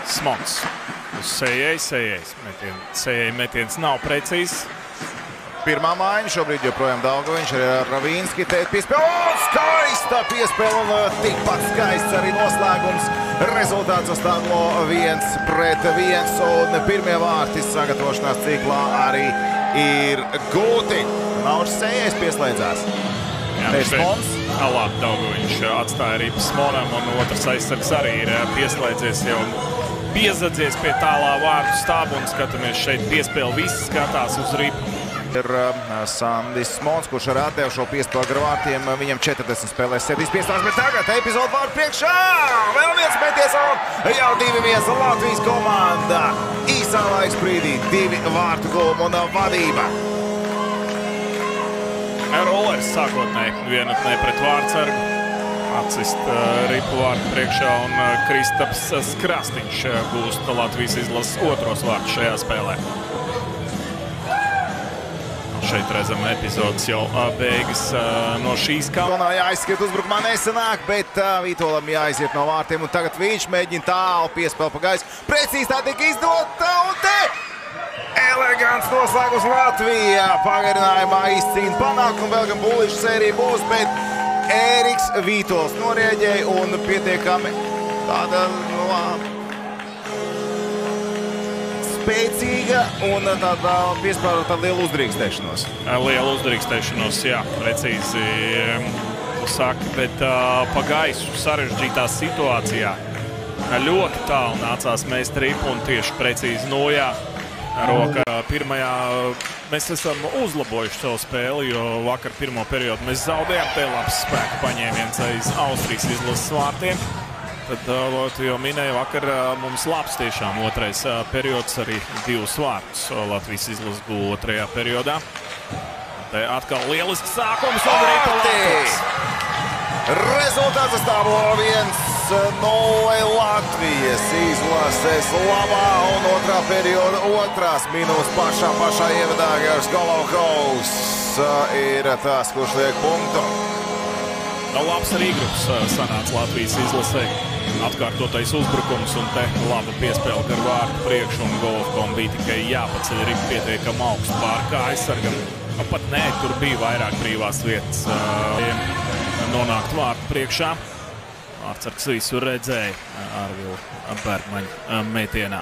Smons uz Sējai metiens nav precīzs. Pirmā maiņa šobrīd joprojām Daugaviņš ar Ravīnski tēt piespēle. Skaista piespēle un tikpat skaists arī noslēgums. Rezultāts uz tablo 1-1 un pirmie vārti sagatavošanās ciklā arī ir gūti. Nauris Sējais pieslēdzās. Smons. Labi, Daugaviņš atstāja arī Smonam un otrs aizsargs arī ir pieslēdzies jau piezadzies pie tālā vārtu stābu un skatāmies šeit piespēle. Visi skatās uz ripu. Ir Sandis Smons, kurš ar atdevu šo piespēli gar vārtiem. Viņam 40 spēlēs 7 piespēles, bet tagad epizode vārtu priekšā. Vēl viens meties un jau 2-1 Latvijas komanda. Īsā laiks brīdī 2 vārtu gulma un vadība. Rollers sākotnēji vienatnē pret vārtsargu. Atsist ripu vārtu priekšā un Kristaps Skrastiņš gūst Latvijas izlases otros vārtus šajā spēlē. Šeit redzam epizodes jau beigas no šīs kaunā. Jāizskiet uzbrukumā nesenāk, bet Vītolam jāiziet no vārtiem. Un tagad viņš mēģina tālu piespēli pa gaisu. Precīzi tā tika izdota un te! Elegants noslēgus Latvijā. Pagarinājumā izcīna panākumu. Vēl gan bulīšu sērija būs, bet Ēriks Vītols norēģēja un pietiekami tāda spēcīga un tāda piespēle tāda liela uzdrīkstēšanos. Liela uzdrīkstēšanos, jā, precīzi saka, bet pa gaisu sarežģītā situācijā ļoti tālu nācās mest ripu un tieši precīzi nojā. Roka pirmajā mēs esam uzlabojuši savu spēli, jo vakar pirmo periodu mēs zaudējām. Te labs spēku paņēmiens aiz Austrijas izlases vārtiem. Tad, jau minēju, vakar mums labs tiešām otrais periods, arī 2 vārtus Latvijas izlases guva otrajā periodā. Te atkal lielisks sākums un ripa Latvijas. Rezultāts uz tablo 1-0 Latvijas izlases labā un otrā perioda otrās minūtes pašā ievadā Gars Golovkovs ir tas, kurš liek punktu. Labs arī grups sanāca Latvijas izlasē. Atkārtotais uzbrukums un te laba piespēle gar vārtu priekšu un Golovkovam bija tikai jāpaceļ ripa pietiekam augstu pār kā aizsargam. Pat nē, tur bija vairāk brīvās vietas nonākt vārtu priekšā. Vārtsargs visu redzēja Arvila Bergmaņa metienā.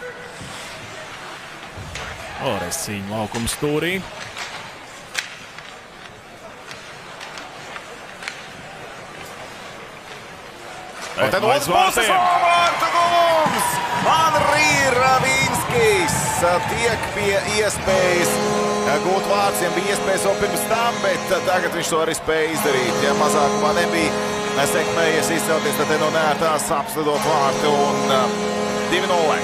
Vēlreiz cīņa laukuma stūrī. Un tad otrs puses vārtu gulums! Andrij Ravīnskis tiek pie iespējas gūt vārdsiem. Bija iespējas vēl pirms tam, bet tagad viņš to arī spēja izdarīt. Ja mazākumā nebija sekmējies izcelties, tad te no neērtās apslidot vārtu un 2-0.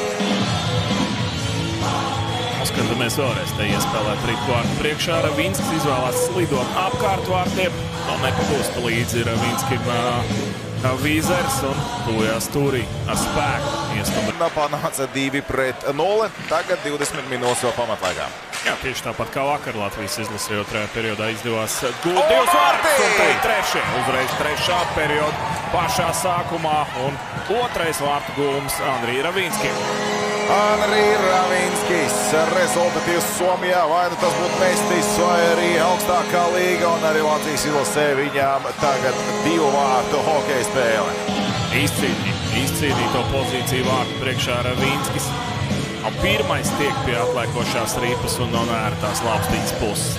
Skatāmies vēlreiz te iespēlēt ripu vārtu priekšā. Ravīnskis izvēlās slidot apkārt vārtiem. Vēl nepagūsta līdzi Ravīnskim Vīzers un tuvajās stūrī ar spēku iestumra. Panāca 2-0, tagad 20 minūtes vēl pamatlaikā. Jā, tieši tāpat kā vakar Latvijas izlasē otrajā periodā izdevās gūt 2 vārtus un te trešie. Uzreiz trešā perioda pašā sākumā un otrais vārtu gūms Andrij Ravīnskim. Andrij Ravīnskis rezultatīvs Somijā, vai nu tas būtu mestis vai arī augstākā līga un arī Latvijas izlasē viņām tagad 2 vārtu hokeja spēle. Izcīnīto pozīciju vārtu priekšā Ravīnskis. Pirmais tiek pie atlēkošās ripas un no nērtās laupstiņas puses.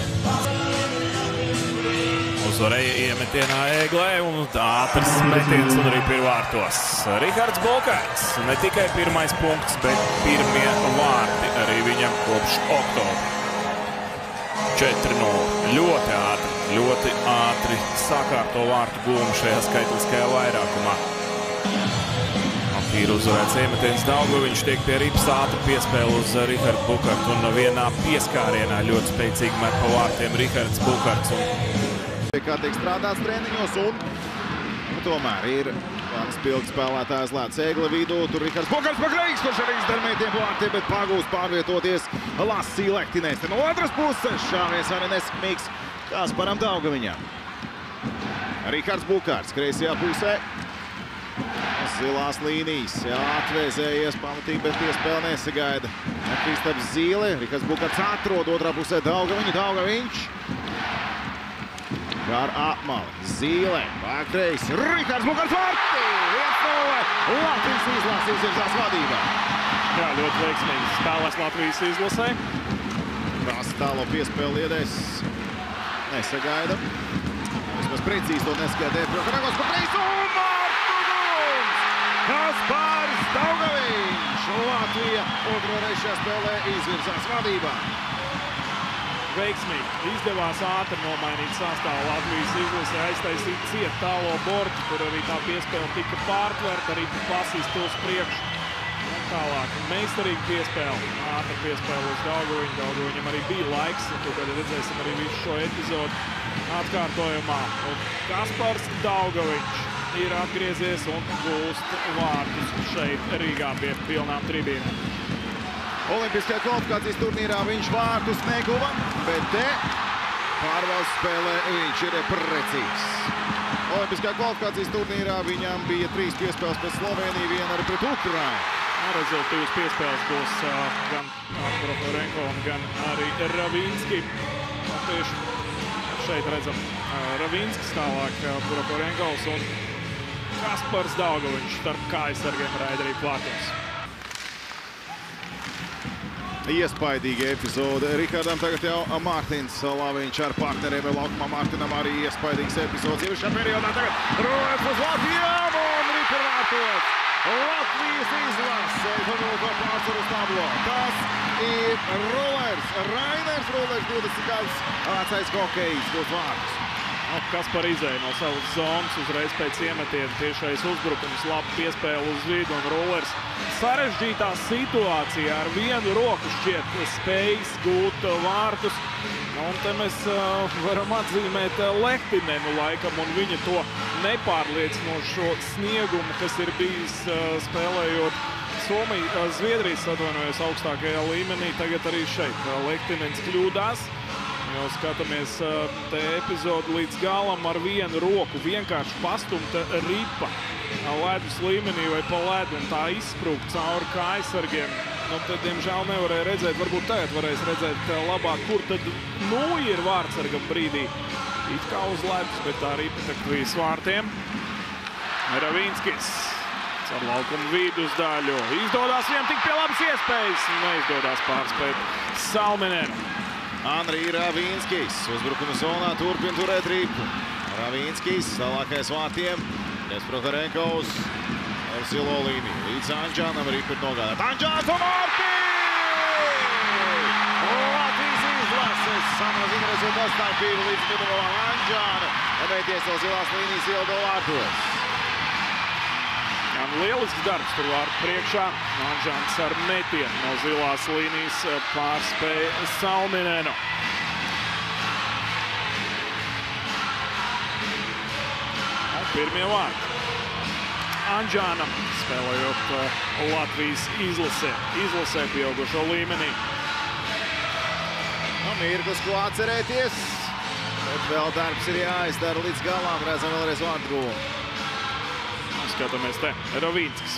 Uzvarēja iemetienā Ēglē un ātrs metiens un ripa ir vārtos. Rihards Bukarts, ne tikai pirmais punkts, bet pirmie vārti arī viņam kopš oktobra. 4-0. Ļoti ātri sakārto vārtu gūmu šajā skaitliskajā vairākumā. Ir uzvarēts iemetiens Daugaviņš, tiek pie ripas ātri piespēle uz Rihardu Bukartu un vienā pieskārienā ļoti spēcīgi met pa vārtiem Rihards Bukarts. Kā tiek strādāts treniņos un tomēr ir kāds pilgs spēlētājs lēts Ēgle vidū. Tur Rihards Bukarts pagrīgs, kurš arī izdara metienu vārtiem, bet pagūst pārvietoties Lasī Lektinēs. No otras puses šāvies arī nesekmīgs Kasparam Daugaviņam. Rihards Bukarts kreisajā pusē. zilās līnijas. Atvēzējies pamatīgi, bet piespēle nesagaida. Kristaps Zīle, Rihards Bukats atrod otrā pusē Daugaviņš. Gar apmali. Zīle, pārkreis. Rihards Bukats vārti! 1-0. Latvijas izlase izvirzās vadībā. Jā, ļoti veiksmīgi spēlēs Latvijas izlasē. Tās tālo piespēli iedēs nesagaida. Vismaz precīzi to neskaidē. Prokaragos pa kreiso un Martu Guns! Kaspars Daugaviņš! Latvija otro reizi šajā spēlē izvirzās vadībā. Veiksmīgi. Izdevās ātri nomainīt sastāvu Latvijas izlasē, aiztaisīt ciet tālo bortu, kur arī tā piespēle tika pārtverta, arī pasīst uz priekšu. Un tālāk meistarīgi piespēle, ātri piespēle uz Daugaviņu. Daugaviņam arī bija laiks, un tad redzēsim arī visu šo epizodu atkārtojumā. Un Kaspars Daugaviņš ir atgriezies un gūst vārtus šeit Rīgā pie pilnām tribīnēm. Olimpiskajā kvalifikācijas turnīrā viņš vārtus neguva, bet te pārvaldes spēlē viņš ir precīzs. Olimpiskajā kvalifikācijas turnīrā viņam bija 3 piespēles pret Sloveniju, 1 arī pret Ukrainu. Rezultīvas piespēles būs gan Prohorenko, gan arī Ravīnski. Tieši šeit redzam Ravīnskis, tālāk Prohorenkovs un Kaspars Daugaviņš starp kājasargiem raida arī platums. Iespaidīga epizode. Rihardam tagad jau Mārtiņš Laviņš ar partneriem laukumā. Mārtiņam arī iespaidīgs epizodes. Ievišā periodā tagad Rolers uz Latvijām un Rīpa vārtos. Latvijas izlase pavilko pārsvaru uz tablo. Tas ir Rolers. Rainers Rolers 20 gadus vecais hokejs dos vārtus. Kaspar izēja no savas zonas uzreiz pēc iemetiena. Tiešais uzbrukums, labi piespēle uz vidu un Rolers sarežģītā situācijā ar vienu roku šķiet spējis gūt vārtus. Un te mēs varam atzīmēt Lehtinenu laikam un viņa to nepārliecinošo sniegumu, kas ir bijis spēlējot Zviedrijas atvainojas augstākajā līmenī. Tagad arī šeit Lehtinens kļūdās. Jau skatāmies te epizodu līdz galam ar vienu roku. Vienkārši pastumta ripa ledus līmenī vai pa ledu un tā izsprūgt cauri kājasargiem. Nu, tad, diemžēl, nevarēja redzēt, varbūt tagad varēs redzēt labāk, kur tad ir vārtsargam brīdī. It kā uz ledus, bet tā ripa tak trīs vārtiem. Ravīnskis ar laukumu vidusdaļu. Izdodās viņam tik pie labas iespējas. Neizdodās pārspēt Salminenu. Andrij Ravīnskis uzbrukuma zonā turpina turēt ripu. Ravīnskis tālākais vārtiem. Prohorenkovs ar zilo līniju. Līdz Anģānam ripa ir nogādāt. Anģāns un Mārtiņš! Latvijas izlases samazina rezultātu starpību līdz minimumam. Anģāna meities no zilās līnijas ieldo vārtos. Lielisks darbs tur vārtu priekšā. Anģāns ar metienu no zilās līnijas pārspēja Salminenu. Un pirmie vārti. Anģānam spēlējot Latvijas izlasē pieaugušo līmenī. Mirklis, ko atcerēties, bet vēl darbs ir jāizdara līdz galām. Redzam vēlreiz vārtu guvumu. Skatāmies te, Ravīnskis.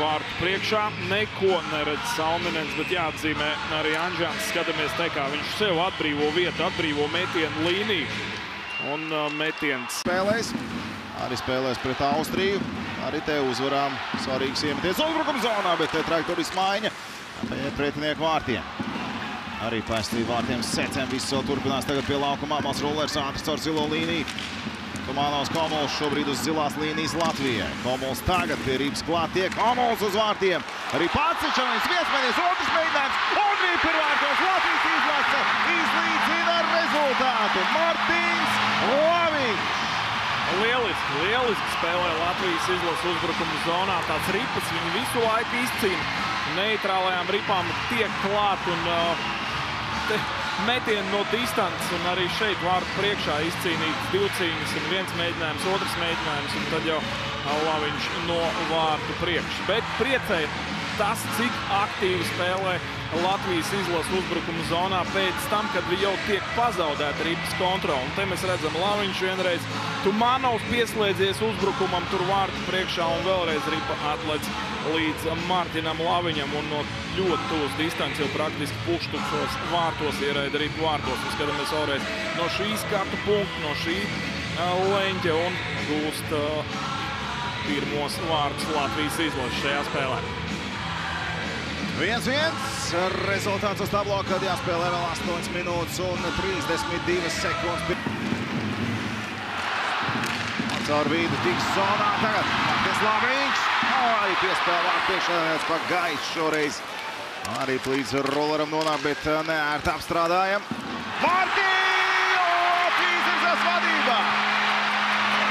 Vārtu priekšā neko neredz Salminens, bet jāatzīmē arī Anģāns. Skatāmies te, kā viņš sev atbrīvo vietu, atbrīvo metienu līniju. Un metiens spēlēs. Arī spēlēs pret Austriju. Arī te uzvarām svarīgs iemeties uzbrukuma zonā, bet te trajektorijas maiņa pretinieku vārtiem. Arī pēstīt vārtiem secēm. Viss vēl turpinās tagad pie laukuma. Mals Rolers ātris caur zilo līniju. Tomanovs Komols šobrīd uz zilās līnijas Latvijai. Komols tagad pie rības klāt tiek. Komols uz vārtiem. Arī Pacičanis viesmēnies. Otrs mēģinājums. Un rīpa ir vārtos. Latvijas izlase izlīdzina rezultātu. Mārtiņš Laviņš. Lieliski spēlē Latvijas izlases uzbrukuma zonā. Tāds ripas viņi visu laiku izcīna. Neitrālajām ripām tiek klāt un metieni no distances, un arī šeit vārtu priekšā izcīnīts 2 cīņas un 1 mēģinājums, 2 mēģinājums, un tad jau Laviņš no vārtu priekš. Bet priecē tas, cik aktīvi spēlē Latvijas izlases uzbrukuma zonā pēc tam, kad jau tiek pazaudēta ripas kontrola. Un te mēs redzam, Laviņš vienreiz Tumanovs pieslēdzies uzbrukumam tur vārtu priekšā un vēlreiz ripa atlec līdz Martinam Laviņam un no ļoti tuvas distances jau praktiski puštukšos vārtos ieraida ripu vārtos. Un skatāmies vēlreiz no šī skatu punkta, no šī leņķa un gūst pirmos vārdus Latvijas izlases šajā spēlē. 1-1. Rezultāts uz tablo, kad jāspēlē vēl 8 minūtes un 32 sekundes. Caur vīdu tiks zonā. Tagad Martins Laviņš. Arī piespēlē vārtu priekšā pa gaisu šoreiz. Arī līdz rolleram nonāk, bet neērti apstrādājam. Martins! Latvijas izlases vadībā!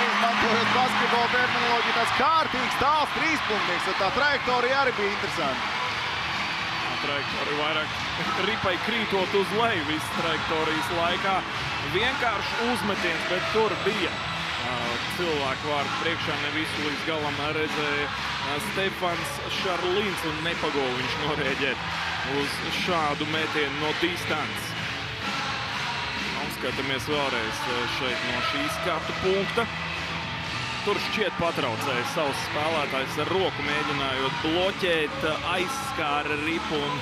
Izmantojot basketbola terminoloģiju, tāds kārtīgs, tāls trīspunktnieks. Tā trajektorija arī bija interesanta. Trajektorija vairāk ripai krītot uz leju visas trajektorijas laikā. Vienkārši uzmetiens, bet tur bija cilvēku vārdu priekšā, ne visu līdz galam redzēja Stefans Šarlīns un nepagoja viņš norēģēt uz šādu metienu no distances. Un skatāmies vēlreiz šeit no šī skatu punkta. Tur šķiet patraucēja savus spēlētājus ar roku, mēģinājot bloķēt, aizskāra ripu un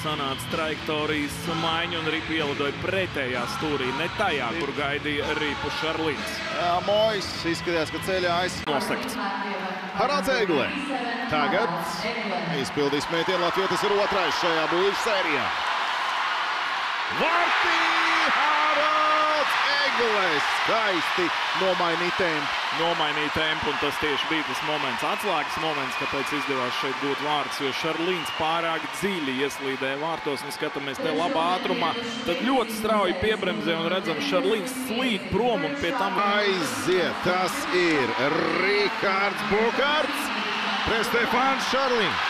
sanāca trajektorijas maiņu un ripu ielidoja pretējā stūrī, ne tajā, kur gaidīja ripu Šarlīns. Jā, Mojs izskatījās, ka ceļā nosegts. Haralds Eglē. Tagad izpildīs metienu Latvijas ir otrais šajā buļļu sērijā. Vārtī Haralds Eglē. Skaisti nomainīja tempu, un tas tieši bija tas moments, atslēgas moments, kāpēc izdevās šeit būt vārds, jo Šarlīns pārāk dziļi ieslīdēja vārtos, un skatāmies te labā ātrumā, tad ļoti strauji piebremzē un redzam, Šarlīns slīd prom un pie tam aiziet. Tas ir Rihards Bukarts pret Stefans Šarlīns.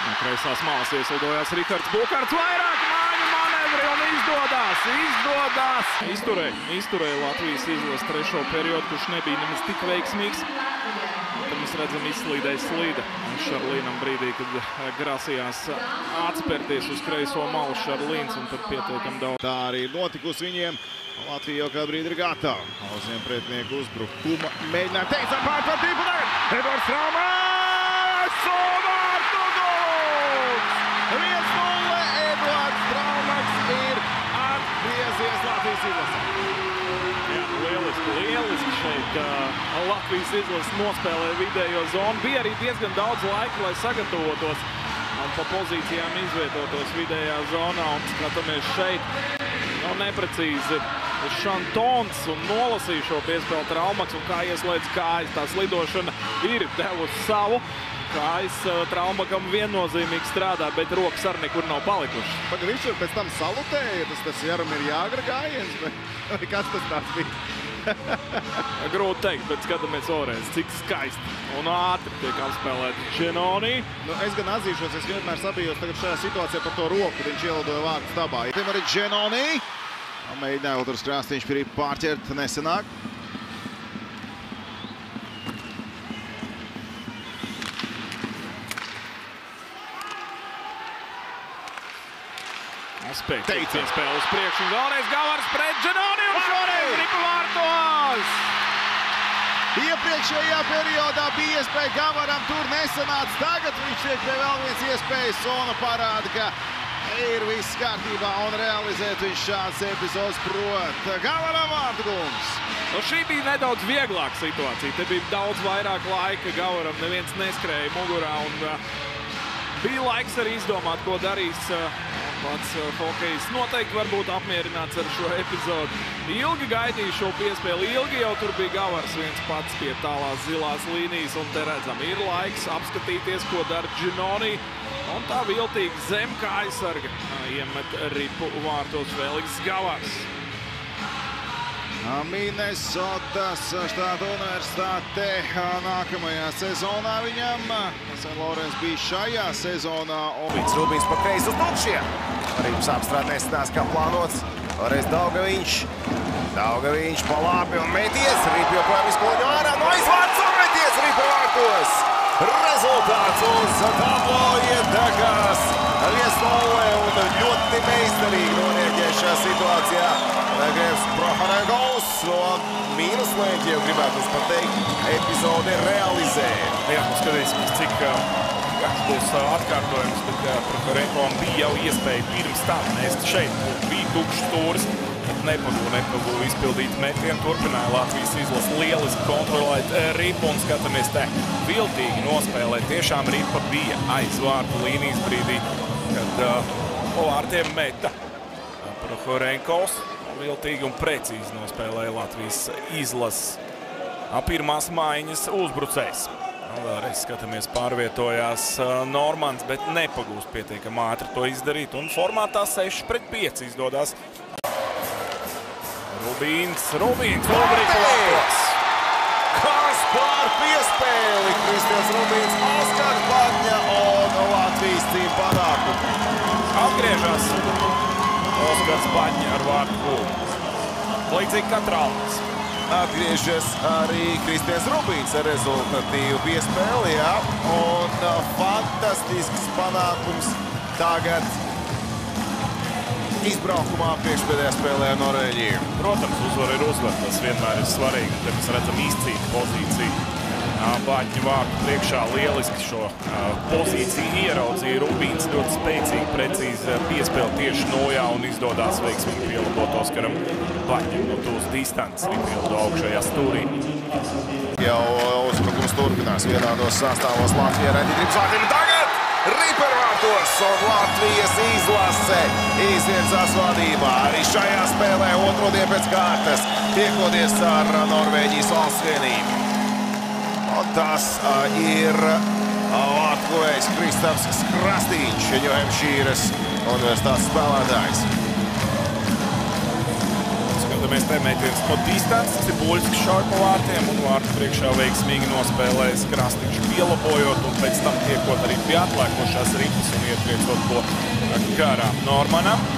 No kreisās malas ieslidojās Rihards Bukarts, vairāk māju manevri un izdodās. Izturēja Latvijas izlases trešo periodu, kurš nebija nemaz tik veiksmīgs. Tad mēs redzam, izslīdēja slīda Šarlīnam brīdī, kad grasījās atspērties uz kreiso malu Šarlīns, un tad pietiekam daudz. Tā arī ir notikusi viņiem. Latvija jau kādu brīdi ir gatava. Uzņem pretinieku uzbrukuma. Mēģināt teicam pār tipu tagad. Edvards Traumaks un vārtu gūs! 1-0. Edvards Traumaks ir atgriezies Latvijas izlasē. Jā, lieliski šeit Latvijas izlases nospēlē vidējo zonu. Bija arī diezgan daudz laika, lai sagatavotos un pa pozīcijām izvietotos vidējā zonā. Un skatāmies šeit, neprecīzi Šantons un nolasīja šo piespēli Traumaks un kā ieslēdz kājas. Tā slidošana ir devusi savu. Kājas Traumakam viennozīmīgi strādā, bet rokas arī nekur nav palikušas. Pagaid, viņš pēc tam salutēja, tas Jaromir Jāgra gājiens, bet kāds tas tāds bija? Grūti teikt, bet skatāmies vēlreiz, cik skaisti un ātri tiek apspēlēti Dženoni. Es gan atzīšos, es vienmēr sabījos tagad šajā situācijā par to roku, kad viņš ielidoja vārtu stabā. Tiem arī Dženoni. Mēģināja vēl tur Krāstīņš pie ripu pārķert, nesenāk. Teicien spēle uz priekšu un vēlreiz Gavars pret Dženoni un šoreiz ripu vārtos! Iepriekšējā periodā bija iespēja Gavaram, tur nesanāca. Tagad viņš tiek pie vēl viens iespējas un parāda, ka ir viss kārtībā un realizēt viņš šāds epizodes prot. Gavaram vārtu gums. Šī bija nedaudz vieglāka situācija. Te bija daudz vairāk laika. Gavaram neviens neskrēja mugurā un bija laiks arī izdomāt, ko darīs. Pats hokejs noteikti var būt apmierināts ar šo epizodu. Ilgi gaidīja šo piespēli, ilgi jau tur bija Gavars viens pats pie tālās zilās līnijas. Un te redzam, ir laiks apskatīties, ko dara Dženoni. Un tā viltīgi zem kā aizsarga iemet ripu vārtos Feliks Gavars. Minnesotas štāta universitāte nākamajā sezonā viņam. Saint-Laurens bija šajā sezonā. Vits Rubīns pa kreisi uz tukšiem. Rips apstrād nesanās kā plānots. Vēlreiz Daugaviņš pa labi un meties. Ripu joprojām izkoloņo ārā. No aizvārds un meties ripu vārtos. Rezultāts uz tablo ietekās 1-0 un ļoti meistarīgi norēģēja šajā situācijā. Grievs Prohorenkos no mīnuslēģiem, gribētu pat teikt, epizodi realizē. Jā, skatīsimies, cik garš būs atkārtojums, bet Prohorenkom bija jau iespēja pirms tam nest šeit. Bija tukšs stūris, bet nepagū izpildīt metienu. Turpināja Latvijas izlase lieliski kontrolēt ripu un skatāmies te viltīgi nospēlēt. Tiešām ripa bija aiz vārtu līnijas brīdī, kad po vārtiem meta Prohorenkos. Viltīgi un precīzi nospēlēja Latvijas izlases pirmās maiņas uzbrucējs. Vēlreiz skatāmies, pārvietojās Normans, bet nepagūst pietiekami ātri to izdarīt. Un formātā 6-5 izdodās. Rubīns, Logrikos. Kas pār piespēli? Kristians Rubīns, Oskars Baņa un Latvijas cīm panākumu. Atgriežas Oskars Baņa ar vārtu gūmu. Līdzīgi kā Traumas. Atgriežas arī Kristians Rubīns ar rezultatīvu piespēli, jā. Un fantastisks panākums tagad izbraukumā priekšpēdējā spēlē Norvēģiju. Protams, uzvar ir uzvar, tas vienmēr ir svarīgi. Te mēs redzam izcīņu pozīciju. Baņa vārtu priekšā lieliski šo pozīciju ieraudzīja. Rubīns ļoti spēcīgi, precīzi piespēle tieši nojā un izdodās veiksmīgi pielabot Oskaram Baņam no tūs distances piepildu augšējā stūrī. Jau uzbrukums turpinās vienādos sastāvos Latvijā redzības vārtiem. Tagad ripervārtos un Latvijas izlase izvirzās vadībā. Arī šajā spēlē otrodien pēc kārtas tiekoties ar Norvēģijas valsts vienību. Un tas ir Latvijas Kristaps Krastīņš, Ņujempšīras universitātes spēlētājs. Skatāmies te metiens no distances, Cibuļskis šauj pa vārtiem un vārtu priekšā veiksmīgi nospēlējas Krastīņš pielabojot un pēc tam tiekot arī pie atlēkošās ripas un ietriecot to garām Normanam.